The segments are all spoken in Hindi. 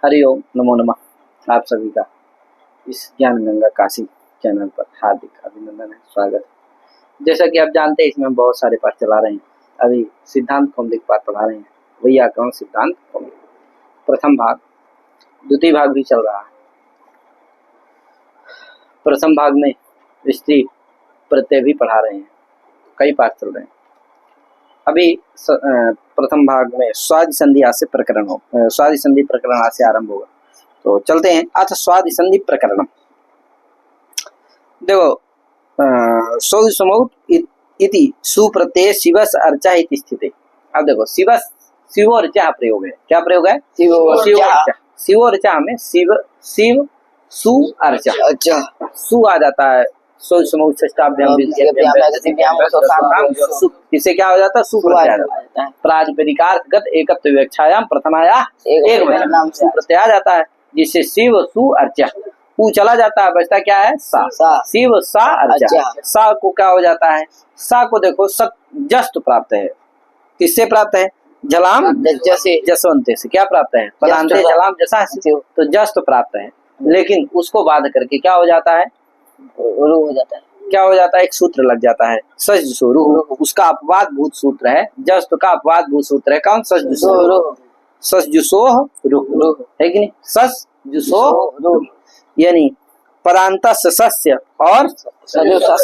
हरिओम नमो नमः। आप सभी का इस ज्ञान गंगा काशी चैनल पर हार्दिक अभिनंदन है, स्वागत है। जैसा कि आप जानते हैं इसमें हम बहुत सारे पाठ चला रहे हैं। अभी सिद्धांत कौमुदिक पाठ पढ़ा रहे हैं, व्याकरण सिद्धांत कौमुदी प्रथम भाग, द्वितीय भाग भी चल रहा है। प्रथम भाग में स्त्री प्रत्यय भी पढ़ा रहे हैं, कई पाठ चल रहे हैं। अभी प्रथम भाग में स्वादि संधि आज से प्रकरण हो, स्वादि संधि प्रकरण आज से आरंभ होगा। तो चलते हैं। अथ स्वादि संधि प्रकरण। देखो सौसमौट इति सुप्रत्यय शिवस अर्चा इति स्थिते। अब देखो शिव अर्चा प्रयोग है। क्या प्रयोग है? शिव अर्चा में शिव सु अर्चा सु आ जाता है। इससे क्या हो जाता है? सुप्रत्यय। प्रातिपदिकार्थगत एकत्व विवक्षायाम प्रथमाया एक प्रत्यय आ जाता है, जिससे शिव सु अर्चा ऊ चला जाता है, बचता क्या है? सा। शिव सा अर्चा। सा को क्या हो जाता है? सा को देखो जस्त प्राप्त है। किससे प्राप्त है? जलाम जसवंते से। क्या प्राप्त है? पदांते जलाम जसा, तो जस्त प्राप्त है। लेकिन उसको बाध करके क्या हो जाता है? रू हो जाता है। क्या हो जाता है? एक सूत्र लग जाता है, सजजुसो रूह। उसका अपवाद भूत सूत्र है, जस्ट का अपवाद भूत सूत्र है कौन? सजजुसो रूह है कि नहीं? सजजुसो रूह यानी परांत सस्य और सजजुसो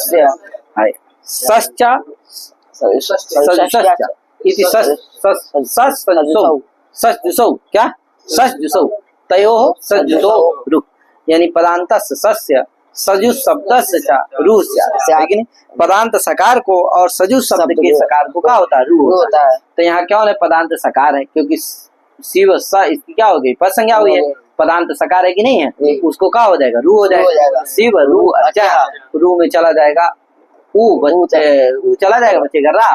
क्या? सजजुसो तयोः सजजुसो रूह यानी पदांत सस्य सजु शब्द रूह से। पदांत सकार को और सजु शब्द के सकार को क्या होता है? रूह होता है। तो यहाँ क्या होना है? पदांत सकार है, क्योंकि शिव सा इसकी क्या हो गई? पद संज्ञा हुई है। पदांत सकार है कि नहीं है? उसको क्या हो जाएगा? रूह हो जाएगा। शिव रूह अर्चा, रूह में चला जाएगा ऊ चला जाएगा, बचेगा रा।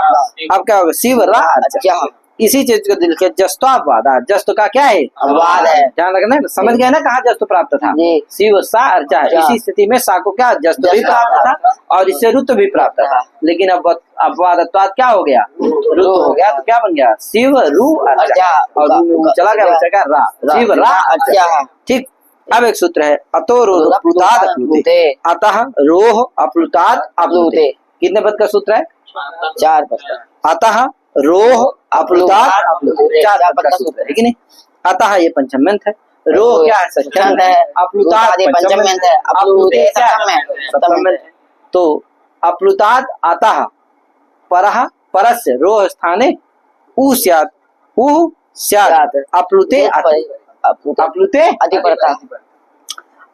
अब क्या होगा? शिव रा अर्चा। इसी चीज को दिल के जस्तो अपवाद, जस्त का क्या है? अपवाद है। ध्यान रखना, समझ गए ना कहाँ जस्त प्राप्त था? शिव सा अर्चा है। इसी स्थिति में सा को क्या? जस्त भी प्राप्त था और इससे रुत भी प्राप्त था। लेकिन अब अपवादत्वाद क्या हो गया? रुत हो गया। तो क्या बन गया? शिव रू अर्चा और रू में चला गया, बचेगा रा। शिव रा अर्चा। ठीक। अब एक सूत्र है, अतो रोह अप्लुताद अप्लुते। अतः रोह अप्लुताद अप्लुते। कितने पद का सूत्र है? 4 पद का। अतः रोह अप्लुताद अप्लुते 4 पद का सूत्र है कि नहीं? अतः ये पंचम अंत है, रोह क्या है? षष्ठ्यंत है, अप्लुताद पंचम अंत है, अप्लुते सप्तम अंत है। तो अप्लुताद अतः परः परस्य रोह स्थाने उ स्यात् उ स्यात् अप्लुते अप्लुते अधिपरता।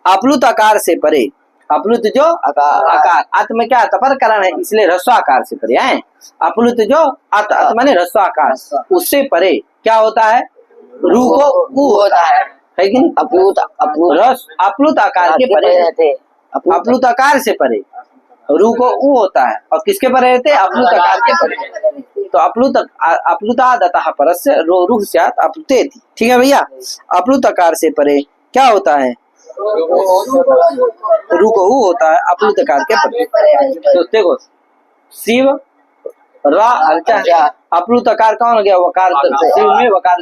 अप्लुत आकार से परे, अप्लुत जो आकार, अत में क्या तपरकरण है, इसलिए ह्रस्व आकार से परे है। अप्लुत जो अत माने ह्रस्व आकार, उससे परे क्या होता है? रू को उ होता है कि नहीं? अप्लुत आकार के परे रहते, अप्लुत आकार से परे रू को उ होता है। और किसके परे रहते? अप्लुत आकार के परे। तो अप्लुताद अतः परस्य रो रूह स्यात् अप्लुतेति। ठीक है भैया? अप्लुत आकार से परे क्या होता है? रू को उ होता है, अप्लुत आकार के परे। तो देखो शिव रा अर्चा, अप्लुत आकार कौन हो गया? वकार। शिव में वकार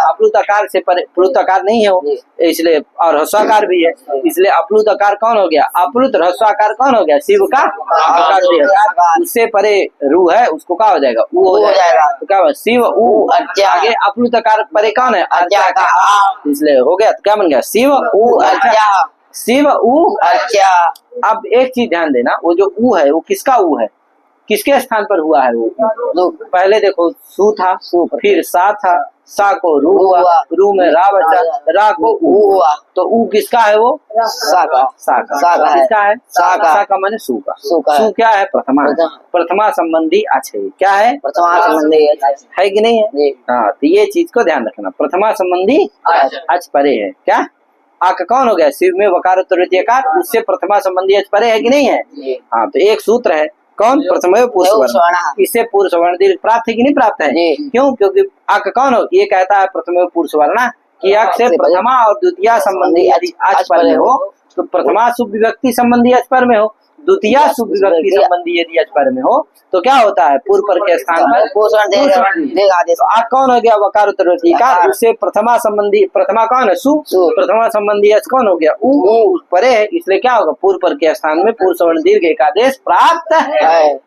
अप्लुत आकार से परे, प्लुत आकार नहीं है वो, इसलिए और ह्रस्वाकार भी है, इसलिए अप्लुत आकार कौन हो गया? अप्लुत ह्रस्वाकार कौन हो गया? शिव का आकार। उससे परे रू है, उसको क्या हो जाएगा? ऊ हो जाएगा। तो क्या? शिव उ अर्चा। आगे अप्लुत आकार परे कौन है? अर्चा का, इसलिए हो गया। तो क्या बन गया? शिव उ अर्चा, शिव उ अर्चा। अब एक चीज ध्यान देना, वो जो ऊ है वो किसका ऊ है? किसके स्थान पर हुआ है वो? पहले देखो सु था, फिर सा था, सा को रू हुआ, रू में रा बचा, रा को ऊ हुआ। तो ऊ किसका है? वो सा का। किसका है? सा का माने सु का। सु क्या है? प्रथमा संबंधी अच्छे। क्या है? प्रथमा संबंधी है कि नहीं है? हाँ, तो ये चीज को ध्यान रखना, प्रथमा संबंधी अच परे है। क्या? आक कौन हो गया? शिव में वकार तृतीयकार, उससे प्रथमा संबंधी अच परे है कि नहीं है? हाँ, तो एक सूत्र है कौन? प्रथम पुरुष वर्ण, इससे पुरुष वर्ण दीर्घ प्राप्त है कि नहीं प्राप्त है? क्यों? क्योंकि अक कौन हो? ये कहता है प्रथम पुरुष वर्ण कि अक से प्रथमा और द्वितीय संबंधी यदि अच पर में हो तो प्रथमा शुभ विभक्ति संबंधी अच पर में हो, द्वितीय शुभ विभक्ति संबंधी यदि अच पर में हो तो क्या होता है, पूर्व पर के स्थान पर पोषण देगा आदेश। तो आ कौन हो गया, वकार उत्तरवर्ती कार। उससे प्रथमा संबंधी, प्रथमा कौन है, सु, प्रथमा संबंधी अच कौन हो गया, उ परे है, इसलिए क्या होगा, पूर्व पर के स्थान में पूर्व सवर्ण दीर्घ एक आदेश प्राप्त है।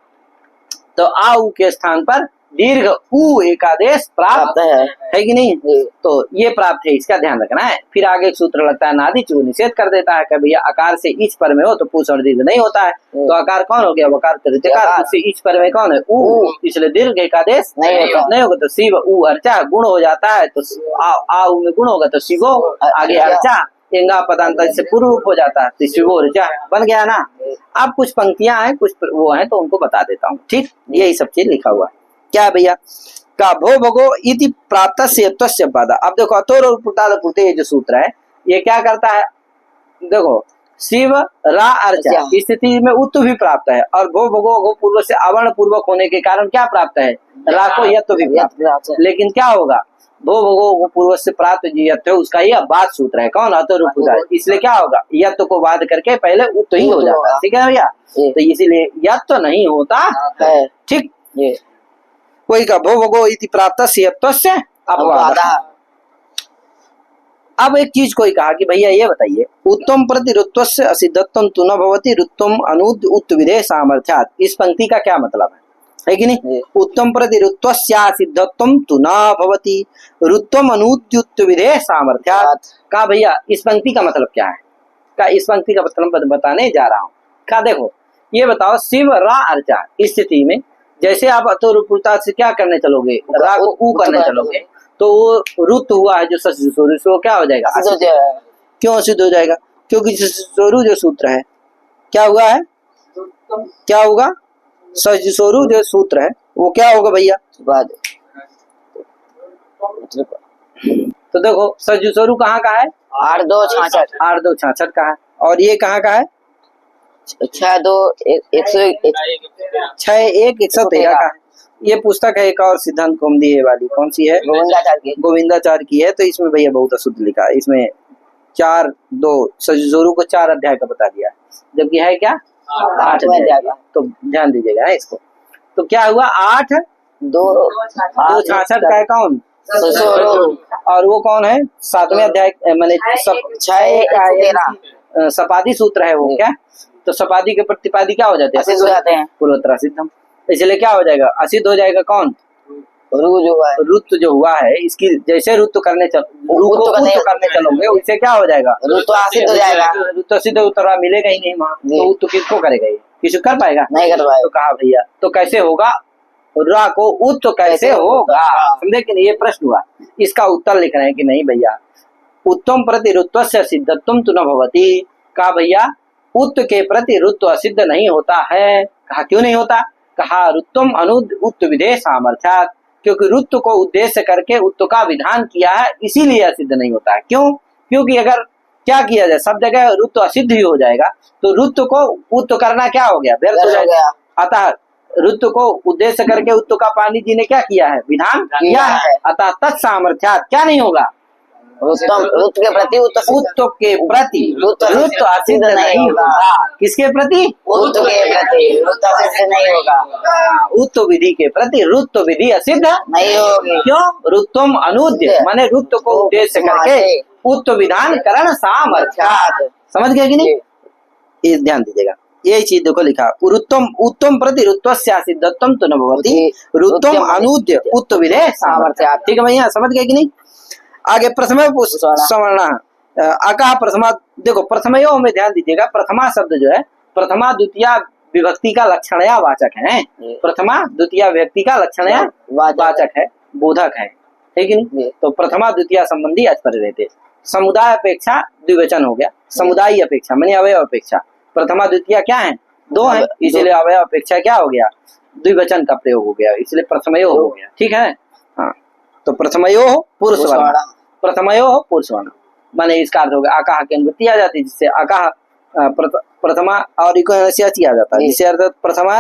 तो आ उ के स्थान पर दीर्घ उ एक आदेश प्राप्त है कि नहीं। तो ये प्राप्त है, इसका ध्यान रखना है। फिर आगे एक सूत्र लगता है नादि चू, निषेध कर देता है कि भैया आकार से इच पर में हो तो पूर्व सवर्ण दीर्घ नहीं होता है। तो आकार कौन हो गया, वकार तृतीयकार, उससे इच पर में कौन है, उ, इसलिए दीर्घ एक आदेश नहीं होगा। तो शिव उ अर्चा गुण हो जाता है, तो आ उ में गुण होगा तो शिवो, आगे अर्चा इंगा पदांत से पूर्व रूप हो जाता है, तो शिवो अर्चा बन गया ना। अब कुछ पंक्तियां हैं, कुछ वो हैं, तो उनको बता देता हूँ, ठीक। यही सब चीज लिखा हुआ है। क्या है भैया, का भो भगो इति प्राप्त से त्वस्य बाधा। अब देखो अतोर और पुटाल पुटे ये जो सूत्र है ये क्या करता है, देखो शिव रा अर्चा स्थिति में उत भी प्राप्त है, और भो भगो गो पूर्व से आवर्ण पूर्वक होने के कारण क्या प्राप्त है, रा को यत्व भी प्राप्त है। लेकिन क्या होगा, भो भगो गो पूर्व से प्राप्त जो यत्व है उसका ये बाद सूत्र है, कौन, अतोर और पुटाल, इसलिए क्या होगा, यत्व को बाद करके पहले उत ही हो जाता है, ठीक है भैया। तो इसीलिए यत्व नहीं होता है, ठीक। कोई का भो भगो इति प्राप्त से अपवाद। अब एक चीज कोई कहा कि भैया ये बताइए, उत्तम प्रति ऋत्व से असिद्धत्वम तु न भवति ऋत्वम अनुद उत विधेय सामर्थ्यात्। इस पंक्ति का क्या मतलब है कि नहीं, उत्तम प्रति ऋत्व से असिद्धत्वम तु न भवति ऋत्वम अनुद उत विधेय सामर्थ्यात्। कहा भैया इस पंक्ति का मतलब क्या है, का इस पंक्ति का मतलब बताने जा रहा हूँ। का देखो ये बताओ, शिव रा अर्चा इस स्थिति में जैसे आप अतोरुपुरता से क्या करने चलोगे, रा को ऊ करने चलोगे, तो वो रुत हुआ है जो ससुर, वो क्या हो जाएगा, क्यों असिद्ध हो जाएगा, क्योंकि ससुरु जो सूत्र है क्या हुआ है, क्या होगा, सजसोरु जो सूत्र है वो क्या होगा भैया, तो देखो सजसोरु कहाँ का है, 8-2-66 का है, और ये कहाँ का है, 6-1-113 का है। ये पुस्तक है एक और सिद्धांत कौमुदी वाली, कौन सी है, गोविंदाचार्य की है। तो इसमें भैया बहुत अशुद्ध लिखा है, इसमें 4-2 सजसोरु को 4 अध्याय का बता दिया, जबकि है क्या 8 अध्याय का। तो ध्यान दीजिएगा इसको। तो क्या हुआ, 8-2-66 का है कौन, और वो कौन है 7वें अध्याय मैंने 6 सपादी सूत्र है वो, क्या तो सपादी के प्रतिपादी क्या हो जाते हैं, असिद्ध हो जाते हैं, पूर्वोत्तर सिद्धम। इसलिए क्या हो जाएगा, असिद्ध हो जाएगा कौन, रुत जो हुआ है, इसकी जैसे रुत करने चलोगे उससे क्या हो जाएगा, रुत असिद्ध हो जाएगा, रुत असिद्ध उत्तरा मिलेगा ही नहीं वहाँ, तो तो किसको करेगा, ये किसी कर पाएगा, नहीं कर पाएगा। तो कहा भैया तो कैसे होगा, रा को उत तो कैसे होगा, समझे कि नहीं, ये प्रश्न हुआ। इसका उत्तर लिख रहे हैं कि नहीं भैया, उत्तम प्रति ऋत्व से सिद्धत्वम तु न भवति। कहा भैया उत के प्रति ऋत्व असिद्ध नहीं होता है। कहा क्यों नहीं होता, कहा ऋत्वम अनुद उत विधेय सामर्थ्यात्, क्योंकि ऋत्व को उद्देश्य करके उत्त का विधान किया है, इसीलिए असिद्ध नहीं होता है। क्यों, क्योंकि अगर क्या किया जाए, सब जगह ऋत्व असिद्ध ही हो जाएगा, तो ऋत्व को उत्त करना क्या हो गया, व्यर्थ हो जाएगा। अतः ऋत्व को उद्देश्य करके उत्त का पानी जी ने क्या किया है, विधान किया है, अतः तत्सामर्थ्यात् क्या नहीं होगा, रुत के प्रति रुत असिद्ध नहीं होगा। किसके प्रति, रुत के प्रति रुत असिद्ध नहीं होगा, रुत विधि के प्रति रुत विधि असिद्ध नहीं होगी। क्यों, रुत्वम अनुद्य माने रुत को उद्देश्य करके उत्त विधान करण सामर्थ्यात्। समझ गए कि नहीं, ये ध्यान दीजिएगा, यही चीज देखो लिखा, उत्तम प्रति ऋत्वस्य असिद्धत्वम तु न भवति ऋत्वम अनुद्य उत्त विधेय सामर्थ्यात्। ठीक है भैया, समझ गए कि नहीं। आगे प्रथम सवर्ण अका प्रथमा, देखो प्रथमयो में ध्यान दीजिएगा, प्रथमा शब्द जो है प्रथमा द्वितीय विभक्ति का लक्षण या वाचक है, प्रथमा द्वितीय व्यक्ति का लक्षण या वाचक है, बोधक है, ठीक है नहीं। तो प्रथमा द्वितीय संबंधी अचपर रहते, समुदाय अपेक्षा द्विवचन हो गया, समुदाय अपेक्षा मानी अवयव अपेक्षा, प्रथमा द्वितीय क्या है, 2 है, इसलिए अवयव अपेक्षा क्या हो गया, द्विवचन का प्रयोग हो गया, इसलिए प्रथमयो हो गया, ठीक है। हाँ, तो प्रथमयो पुरुष वर्ण, प्रथमयो पुरुष वर्ण माने इसका अर्थ हो गया आकाह की अनुवृत्ति आ जाती है, जिससे आकाह प्रथमा और इको आ जाता है, जिससे अर्थ प्रथमा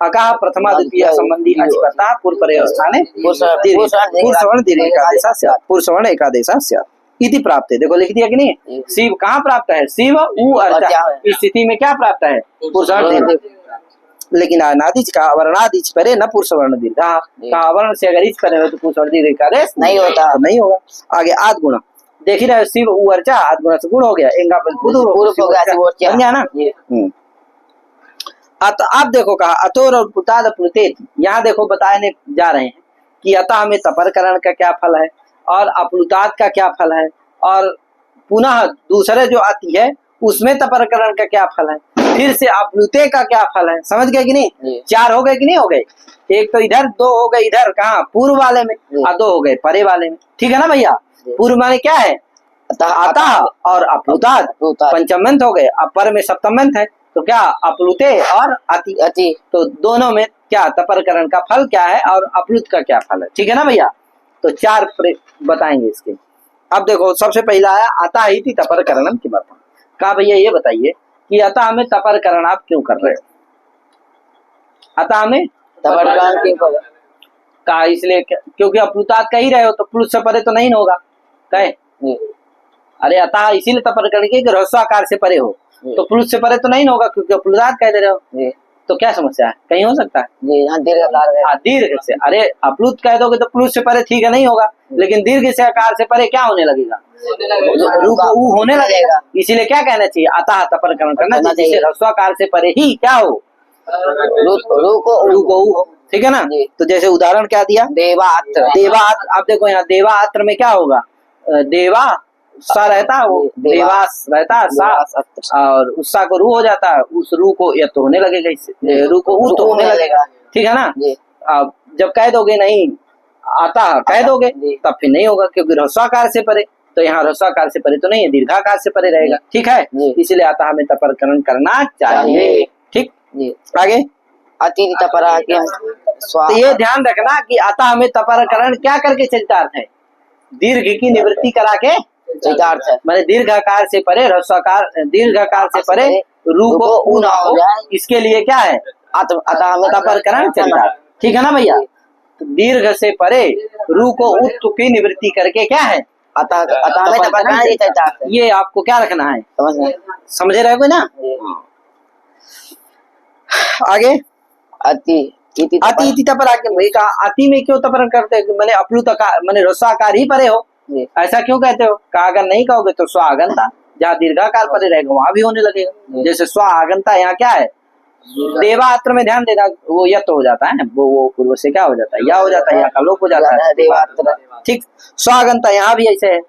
आकाह प्रथमा द्वितीय संबंधी अचिपता पूर्व पर्यय स्थाने पुरुष वर्ण एकादेशा स्यात्, पुरुष वर्ण एकादेशा स्यात्। इति प्राप्त है। देखो लिख दिया कि नहीं, शिव कहाँ प्राप्त है, शिव उ अर्चा, इस स्थिति में क्या प्राप्त है, पुरुषार्थ दीर्घ। लेकिन अनादिच का वर्णादिच परे न पुरुष वर्ण दीर्घ, कहा वर्ण से अगर इच परे हो तो पुरुष वर्ण दीर्घ का रेस नहीं होता, नहीं होगा। आगे आद गुण देख ही रहे, शिव उ अर्चा, आद गुण से गुण हो गया, इंगा बन गया ना। अब देखो कहा अतोर और पुताद प्लुतेत, यहाँ देखो बताने जा रहे हैं कि अतः में तपरकरण का क्या फल है और अप्लुताद का क्या फल है, और पुनः दूसरे जो अति है उसमें तपरकरण का क्या फल है, फिर से अप्लुते का क्या फल है। समझ गए कि नहीं, चार हो गए कि नहीं हो गए, एक तो इधर, दो हो गए इधर कहाँ पूर्व वाले में, और दो हो गए परे वाले में, ठीक है ना भैया। पूर्व माने क्या है, अतः और अप्लुताद, पंचम मंथ हो गए, अब पर में सप्तम मंथ है, तो क्या अप्लुते और अति, अति तो दोनों में क्या तपरकरण का फल क्या है और अप्लुत का क्या फल है, ठीक है ना भैया। तो चार बताएंगे इसके। अब देखो सबसे पहला आया अतः इति तपरकरणम किमर्थम, कहा भैया ये बताइए कि अतः में तपरकरण आप क्यों कर रहे हो, अतः में तपरकरण क्यों कर रहे हो, कहा इसलिए क्योंकि अप्लुताद कह ही रहे हो तो प्लुत से परे तो नहीं होगा, कहे अरे अतः इसीलिए तपरकरण की ह्रस्वाकार से परे हो, तो प्लुत से परे तो नहीं होगा क्योंकि अप्लुताद कह दे रहे हो, तो क्या समस्या है, कहीं हो सकता है दीर्घ से, अरे अप्लुत कह दोगे तो प्लुत से परे ठीक है नहीं होगा, लेकिन दीर्घ से आकार से परे क्या होने लगेगा, रू को ऊ होने लगेगा, इसीलिए क्या कहना चाहिए अतः तपरकरण करना चाहिए, ह्रस्वाकार से परे ही क्या हो, रू को ऊ हो, ठीक है ना। तो जैसे उदाहरण क्या दिया, देवात्र, देवात्र, अब देखो यहाँ देवात्र में क्या होगा, देवा सा रहता है, वो देवास रहता है सा, और उस्सा को रू हो जाता है, उस रू को यत तो होने लगेगा, इससे रू को ऊ तो होने लगेगा, ठीक है ना। अब जब कह दोगे नहीं आता कह दोगे तब फिर नहीं होगा क्योंकि ह्रस्वाकार से परे, तो यहाँ ह्रस्वाकार से परे तो नहीं है, दीर्घाकार से परे रहेगा, ठीक है, इसीलिए आता हमें तपरकरण करना चाहिए, ठीक। आगे अति तपरा, तो ये ध्यान रखना कि आता हमें तपरकरण क्या करके चरितार्थ है, दीर्घ की निवृत्ति करा के चरितार्थ है, मैंने दीर्घाकार से परे ह्रस्वाकार, दीर्घाकार से परे रू को ऊ ना हो, इसके लिए क्या है अतः हमें तपरकरण चरितार्थ, ठीक है ना भैया। तो दीर्घ से परे रू को उत की निवृत्ति करके क्या है अतः हमें तपरकरण चरितार्थ, ये आपको क्या रखना है, समझे रहोगे ना। आगे अति अति तपरा के कहा, अति में क्यों तपरण करते हैं, मैंने अप्लुतकार मैंने ह्रस्वाकार ही परे हो, ऐसा क्यों कहते हो, कहा अगर नहीं कहोगे तो स्वागंता, जहाँ दीर्घाकार परे रहेगा वहां भी होने लगेगा, जैसे स्वागंता यहाँ क्या है, देवात्र में ध्यान देना, वो यत हो जाता है, वो पूर्व से क्या हो जाता है, या हो जाता है, या का लोप हो जाता है देवात्र, ठीक। स्वागंता यहाँ भी ऐसे है,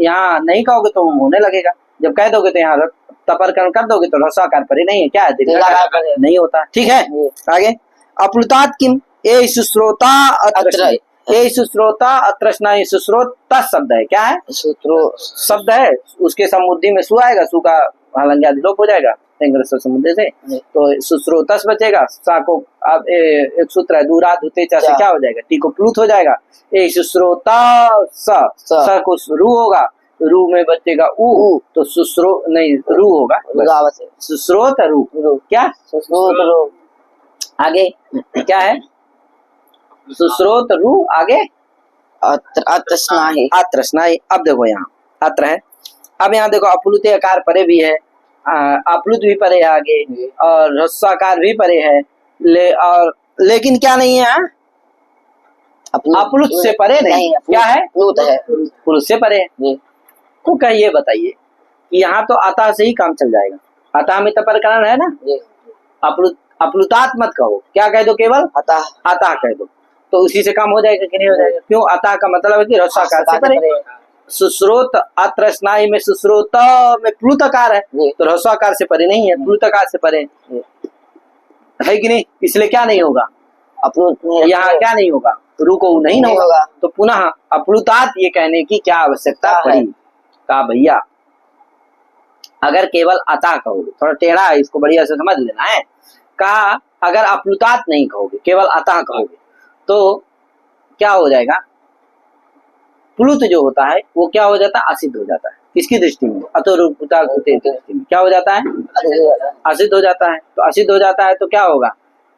यहाँ नहीं कहोगे तो होने लगेगा, जब कह दोगे तो यहाँ तपरकरण कर दोगे तो ह्रस्वाकार परे नहीं है, क्या है दीर्घाकार नहीं होता, ठीक है। आगे अप्लुतात् किम ए सुश्रोता अत्र, ये सुश्रोता अत्रस्ना सुश्रोत शब्द है, क्या है शब्द है, उसके समुद्धि में सु आएगा, सु का हालांकि आदि लोप हो जाएगा समुद्र से, तो सुश्रोतस बचेगा, सा को अब एक सूत्र है दूराद होते से क्या हो जाएगा, टी को प्लुत हो जाएगा, ए सुश्रोता स को रू होगा, रू में बचेगा ऊ, तो सुश्रो नहीं रू होगा, सुश्रोत रू, क्या सुश्रोत रू, आगे क्या है सुश्रोत रू, आगे अतृष्णाहि, अतृष्णाहि। अब देखो यहाँ अत्र है, अब यहाँ देखो अप्लुते आकार परे भी है, अप्लुत भी परे है आगे, और ह्रस्वाकार भी परे है, और लेकिन क्या नहीं है अप्लुत से परे नहीं, क्या है प्लुत से परे है, तो क्या ये बताइए कि यहाँ तो अतः से ही काम चल जाएगा, अतः में तपरकरण है ना, अप्लुतात् मत कहो, क्या कह दो केवल अतः कह दो, तो उसी से काम हो जाएगा कि नहीं हो जाएगा, क्यों अतः का मतलब है कि ह्रस्वाकार से परे, सुश्रोत अत्रस्नाई में सुश्रोत में प्लुतकार है, तो ह्रस्वाकार से परे नहीं है, प्लुतकार से परे है कि नहीं, इसलिए क्या नहीं होगा यहाँ क्या नहीं होगा, रू को नहीं होगा, तो पुनः अप्लुतात् ये कहने की क्या आवश्यकता पड़ी, कहा भैया अगर केवल अतः कहोगे, थोड़ा टेढ़ा है इसको बढ़िया से समझ लेना है, कहा अगर अप्लुतात् नहीं कहोगे केवल अतः कहोगे तो क्या हो जाएगा, प्लुत जो होता है वो क्या हो जाता है, असिद्ध हो जाता है, किसकी दृष्टि में, अतोरूपता की दृष्टि में क्या हो जाता है, असिद्ध हो जाता है, तो असिद्ध हो जाता है तो क्या होगा,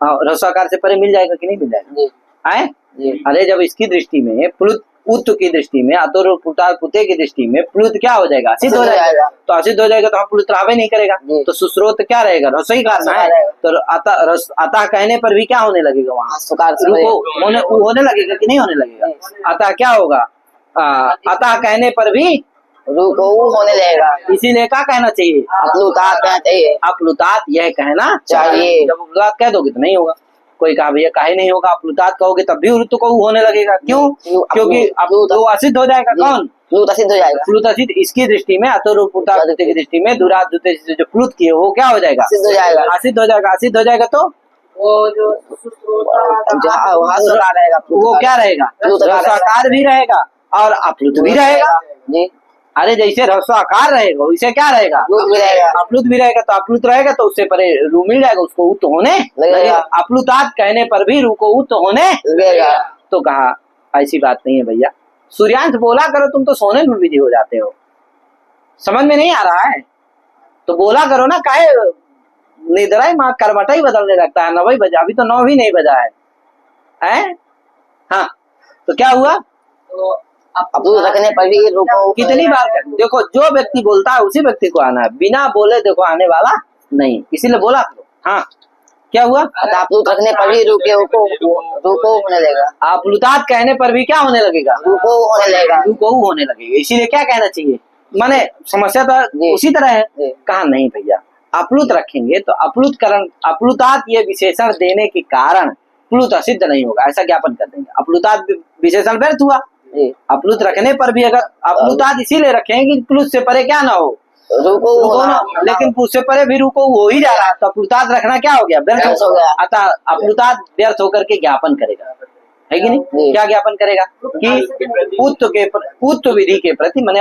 ह्रस्वाकार से परे मिल जाएगा कि नहीं मिल जाएगा, आए अरे जब इसकी दृष्टि में प्लुत उत्त की दृष्टि में, अतोर पुताद पुते की दृष्टि में प्लुत क्या हो जाएगा? असिद्ध हो जाएगा। तो असिद्ध हो जाएगा तो हम प्लुत रावे नहीं करेगा, तो सुश्रोत क्या रहेगा? रसोई कारण है। तो अतः कहने पर भी क्या होने लगेगा? वहाँ होने लगेगा कि नहीं होने लगेगा? अतः क्या होगा? अतः कहने पर भी रू को ऊ होने लगेगा। इसीलिए क्या कहना चाहिए? अपलुतात कहना चाहिए। अपलुतात यह कहना चाहिए। जब अपलुतात कह दोगे तो नहीं होगा। कोई कहा भैया काहे नहीं होगा? अपलुतात कहोगे तब भी ऋतु को होने लगेगा। क्यों? क्योंकि वो असिद्ध हो जाएगा। कौन? प्लुत असिद्ध हो जाएगा। प्लुत असिद्ध। इसकी दृष्टि में अतोरुपुताद की दृष्टि में दुरात जो प्लुत किए वो क्या हो जाएगा? असिद्ध हो जाएगा। असिद्ध हो जाएगा। असिद्ध हो जाएगा तो वो जो रहेगा वो क्या रहेगा? रसाकार भी रहेगा और अप्लुत भी रहेगा। अरे जैसे रसाकार रहेगा वैसे क्या रहेगा? अप्लुत भी रहेगा। तो अप्लुत रहेगा तो उससे परे रू मिल जाएगा, उसको उत होने लगेगा। अप्लुतात कहने पर भी रू को उत होने लगेगा। तो कहा ऐसी बात नहीं है भैया, सूर्यांश बोला करो, तुम तो सोने में बिजी हो जाते हो, समझ में नहीं आ रहा है तो बोला करो ना। काहे निद्रा ही माँ करवटा ही बदलने लगता है। 9 बजा, अभी तो 9 भी नहीं बजा है। हाँ तो क्या हुआ? अपलुत रखने पर भी रू को कितनी बार कर, देखो जो व्यक्ति बोलता है उसी व्यक्ति को आना है, बिना बोले देखो आने वाला नहीं, इसीलिए बोला करो। हाँ क्या हुआ? अपलुत रखने पर भी रू को होने लगेगा। अपलुतात कहने पर भी क्या होने लगेगा? रू को होने लगेगा। रू को होने लगेगा। इसीलिए क्या कहना चाहिए? माने समस्या तो उसी तरह है। कहा नहीं भैया, अप्लुत रखेंगे तो अप्लुतात ये विशेषण देने के कारण प्लुत असिद्ध नहीं होगा, ऐसा ज्ञापन कर देंगे। अप्लुतात विशेषण व्यर्थ हुआ। अप्लुत रखने पर भी अगर अप्लुतात इसीलिए रखेंगे कि प्लुत से परे क्या ना हो, रुको ना, लेकिन प्लुत से परे भी रुको हो ही जा रहा है, तो अप्लुतात रखना क्या हो गया? व्यर्थ हो गया। अतः अप्लुतात व्यर्थ होकर के ज्ञापन करेगा, है कि नहीं? क्या ज्ञापन करेगा? कि उत्त विधि के प्रति, माने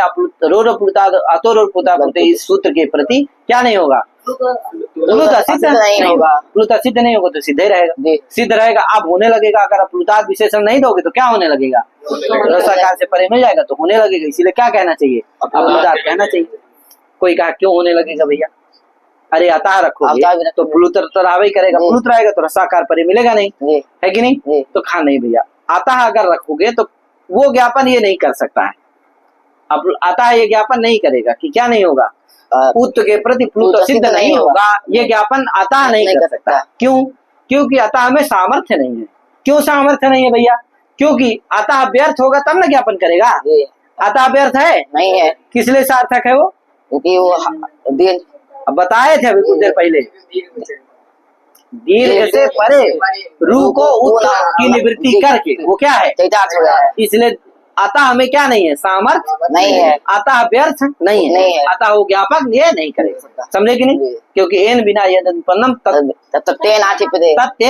इस सूत्र के प्रति क्या नहीं होगा? प्लुत असिद्ध नहीं होगा। प्लुत असिद्ध नहीं होगा तो सिद्ध ही रहेगा। सिद्ध रहेगा। अब होने लगेगा। अगर अप्लुतात विशेषण नहीं दोगे तो क्या होने लगेगा? रसाकार से परे मिल जाएगा तो होने लगेगा। इसीलिए क्या कहना चाहिए? अप्लुतात कहना चाहिए। कोई कहा क्यों होने लगेगा भैया? अरे अतः रखोगे तो प्लुत तो रावे करेगा, प्लुत रहेगा तो रसाकार परे मिलेगा नहीं, है कि नहीं? तो खा नहीं भैया, अतः अगर रखोगे तो वो ज्ञापन ये नहीं कर सकता है। अब अतः ये ज्ञापन नहीं करेगा कि क्या नहीं होगा? उत्त के प्रति प्लुत सिद्ध नहीं होगा, ये ज्ञापन अतः नहीं कर सकता। क्यों? क्योंकि अतः में सामर्थ्य नहीं है। क्यों सामर्थ्य नहीं है भैया? क्योंकि अतः व्यर्थ होगा तब ना ज्ञापन करेगा। अतः व्यर्थ है नहीं है। किस लिए सार्थक है वो? क्योंकि वो अब बताए थे अभी कुछ देर पहले, दीर्घ से परे रू को उत्त की निवृत्ति करके वो क्या है? इसलिए अतः हमें क्या नहीं है? सामर्थ्य नहीं है। अतः व्यर्थ नहीं है। अतः वो ज्ञापक ये नहीं करेगा। समझे कि नहीं? क्योंकि एन बिना अनुपन्नम तत्तेन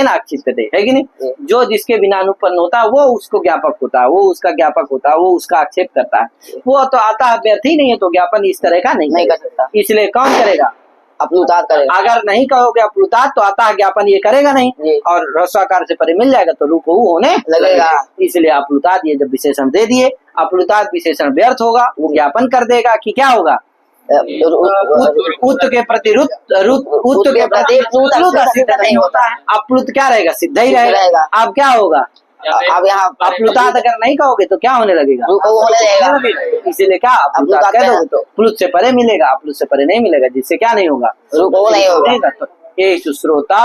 आक्षिप्यते, है कि नहीं? जो जिसके बिना अनुपन्न होता है वो उसको ज्ञापक होता है, वो उसका ज्ञापक होता है, वो उसका आक्षेप करता है। वो तो अतः व्यर्थ ही नहीं है, तो ज्ञापन इस तरह का नहीं कर सकता। इसलिए कौन करेगा? अपलुतात करेगा। अगर नहीं कहोगे अपलुतात तो अतः ज्ञापन ये करेगा नहीं, और रसाकार से परे मिल जाएगा तो रू को होने लगेगा। इसलिए अपलुतात ये जब विशेषण दे दिए, अपलुतात विशेषण व्यर्थ होगा, वो ज्ञापन कर देगा कि क्या होगा? उत्त के प्रति उत्त के प्रति प्लुत सिद्ध नहीं होता है। अप्लुत क्या रहेगा? सिद्ध ही रहेगा। अब क्या होगा? अब यहाँ अप्लुतात अगर नहीं कहोगे तो क्या होने लगेगा? इसीलिए क्या अप्लुतात कह दोगे तो प्लुत से परे मिलेगा, अप्लुत से परे नहीं मिलेगा, जिससे क्या नहीं होगा? नहीं होगा। तो ये सुश्रोता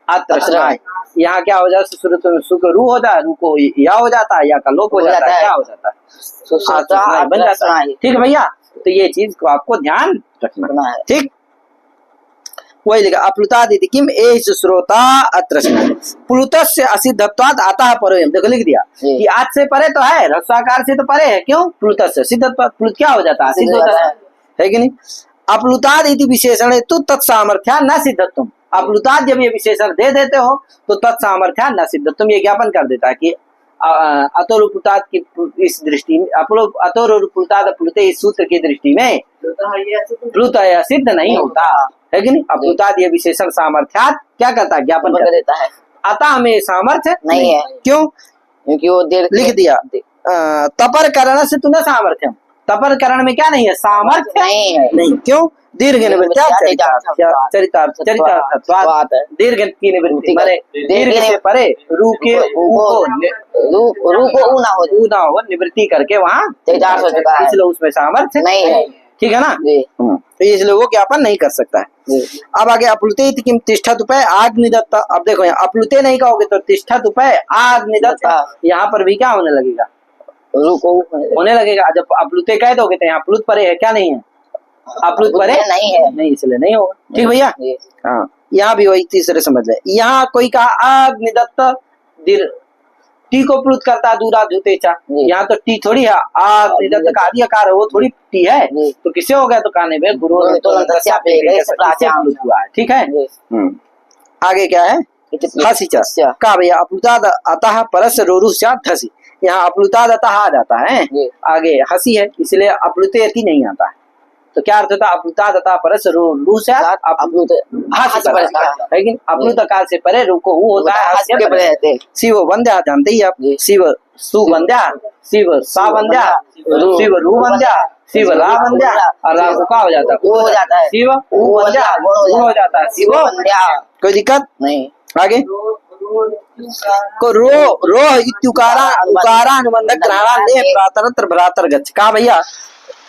अत्र, यहाँ क्या हो जाता है? सुश्रोत में सु को रू हो जाता है, रू को या हो जाता है, या का लोप हो जाता है, क्या हो जाता है? बन जाता है। ठीक है भैया, तो ये चीज को आपको ध्यान रखना है। ठीक, वही लिखा अप्लुतादिति किम एष श्रोता अत्र प्लुतस्य असिद्धत्वात् अतः परोयम। देखो लिख दिया कि आज से परे तो है, रसाकार से तो परे है। क्यों? प्लुतस्य सिद्धत्वात्, प्लुत क्या हो जाता है? सिद्ध होता है कि नहीं? अप्लुतादिति विशेषण तो तत्सामर्थ्या न सिद्धत्वम। अप्लुताद जब ये विशेषण दे देते हो तो तत्सामर्थ्या न सिद्धत्वम, ये ज्ञापन कर देता है कि अतोरुपुताद की इस दृष्टि में अतोरुपुताद प्लुते इस सूत्र की दृष्टि में प्लुत सिद्ध नहीं होता, है कि नहीं? अप्लुताद ये विशेषण सामर्थ्यात क्या करता है? ज्ञापन कर देता है। अतः में सामर्थ्य नहीं है। क्यों? क्योंकि वो लिख दिया तपर करण से तू न सामर्थ्यम। तपर करण में क्या नहीं है? सामर्थ्य नहीं। क्यों? दीर्घ निवृत्ति चरितार्थ दीर्घ की निवृत्ति माने दीर्घ से परे रू के रू को ऊ ना हो निवृत्ति करके वहाँ चरितार्थ हो चुका है, इसलिए उसमें सामर्थ्य नहीं है। ठीक है ना। जी तो इसलिए वो ज्ञापन नहीं कर सकता है। जी अब आगे अप्लुते इति किम तिष्ठत उपय आग्निदत्त। अब देखो यहाँ अप्लुते नहीं कहोगे तो तिष्ठत उपय आग्निदत्त, यहाँ पर भी क्या होने लगेगा, रू को होने लगेगा। जब अप्लुते कह दोगे तो यहाँ प्लुत परे है, क्या नहीं है, अप्लुत परे नहीं है, नहीं, इसलिए नहीं होगा। ठीक भैया, हाँ यहाँ भी वही तीसरे समझ ले। यहाँ कोई कहा आग्निदत्त टी को प्लुत करता दूरा धुतेचा, यहाँ तो टी थोड़ी है, आग्निदत्त का आदि आकार है, वो थोड़ी टी है, तो किसे हो गया तो कहने में गुरु हुआ है। ठीक है, आगे क्या है, हसीचा का भैया अप्लुताद अतः परस रोरुष्यात् हसी, यहाँ अप्लुताद अतः आ जाता है, आगे हसी है इसलिए अप्लुते अति नहीं आता है। तो क्या अर्थ होता है, अप्लुताद अतः परस रोरुष्यात् लेकिन अप्लुत काल से परे रू को हु होता है। शिव वंद्या जानते ही आप, शिव सुवंद्या, शिव सावंद्या, शिव रूवंद्या, शिव रावंद्या, और राव को क्या हो जाता है, शिव उवंद्या हो जाता है, शिव वंद्या। कोई दिक्कत नहीं। आगे को रो इत्युकारा उकारा अनुबंध ग्रहणा ले प्रातरत्र भ्रातर गच्छ। का भैया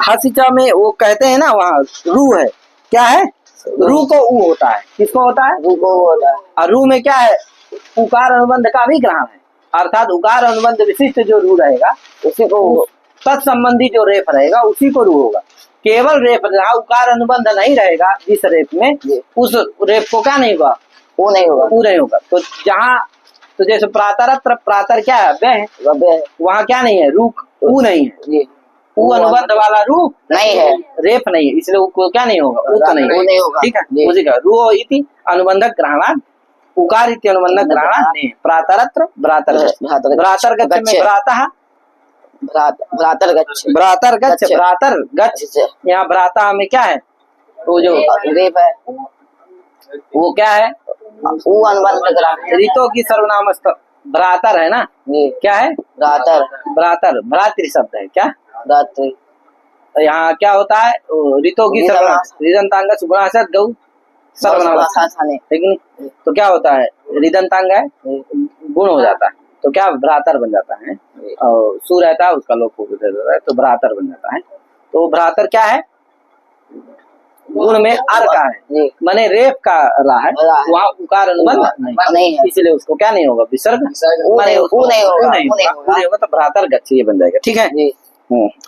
हसीचा में वो कहते हैं ना, वहाँ रू है, क्या है, रू को ऊ होता है, किसको होता है, रू को होता है, और रू में क्या है, उकार अनुबंध का भी ग्रहण है, अर्थात उकार अनुबंध विशिष्ट जो रू रहेगा उसी को, तत्संबंधी जो रेफ रहेगा उसी को रू होगा। केवल रेफ रहा, उकार अनुबंध नहीं रहेगा जिस रेफ में, उस रेफ को क्या नहीं होगा, वो नहीं होगा, वो नहीं होगा। तो जहाँ तो जैसे प्रातरत्र, प्रातर क्या है, वह वहाँ क्या नहीं है, रू ऊ नहीं है, ऊ अनुबंध वाला रू नहीं है, रेफ नहीं है, इसलिए वो क्या नहीं होगा, ऊ तो नहीं होगा। ठीक है, उसी का रू इति अनुबंधक ग्रहणान, उकार इति अनुबंधक ग्रहणान नहीं, प्रातरत्र भ्रातर भ्रातर गच्छ में भ्रातर गच्छ, यहाँ भ्राता में क्या है, वो जो रेप है, वो क्या है, ऊ अनुबंध ग्रहण, ऋतों की सर्वनामस्थ भ्रातर है ना, क्या है, भ्रातर भ्रातृ शब्द है, क्या रात्रि। यहाँ क्या होता है, ऋतों की सर्वनाम रिदंतांग सुगुणासत गौ सर्वनाम, लेकिन तो क्या होता है, रिदंतांग है गुण हो जाता है, तो क्या भ्रातर बन जाता है, और सु रहता है उसका लोप हो जाता है, तो भ्रातर बन जाता है। तो भ्रातर क्या है, गुण में अर का है, माने रेफ का रहा है, वहाँ उकार अनुबंध नहीं है, इसलिए उसको क्या नहीं होगा, विसर्ग नहीं होगा, तो भ्रातर गच्छ ये बन जाएगा। ठीक है,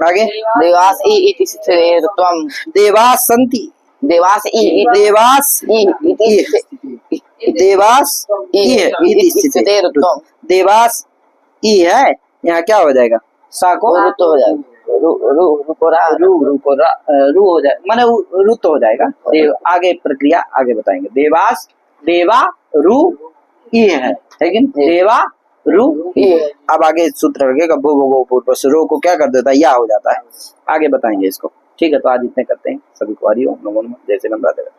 आगे देवास इति स्थिरत्वम, देवास संति, देवास देवास देवास देवास ई है, यहाँ क्या हो जाएगा, सा को रुत हो जाएगा, रू हो जाए, माने रुत हो जाएगा। देव आगे प्रक्रिया आगे बताएंगे। देवास देवा रू ई है, लेकिन देवा रू ई। अब आगे सूत्र लगेगा भू भो पूर्व रो को क्या कर देता है, या हो जाता है, आगे बताएंगे इसको। ठीक है, तो आज इतने करते हैं। सभी को हरिओम नमो नमः, जय श्री राम, राधे राधे।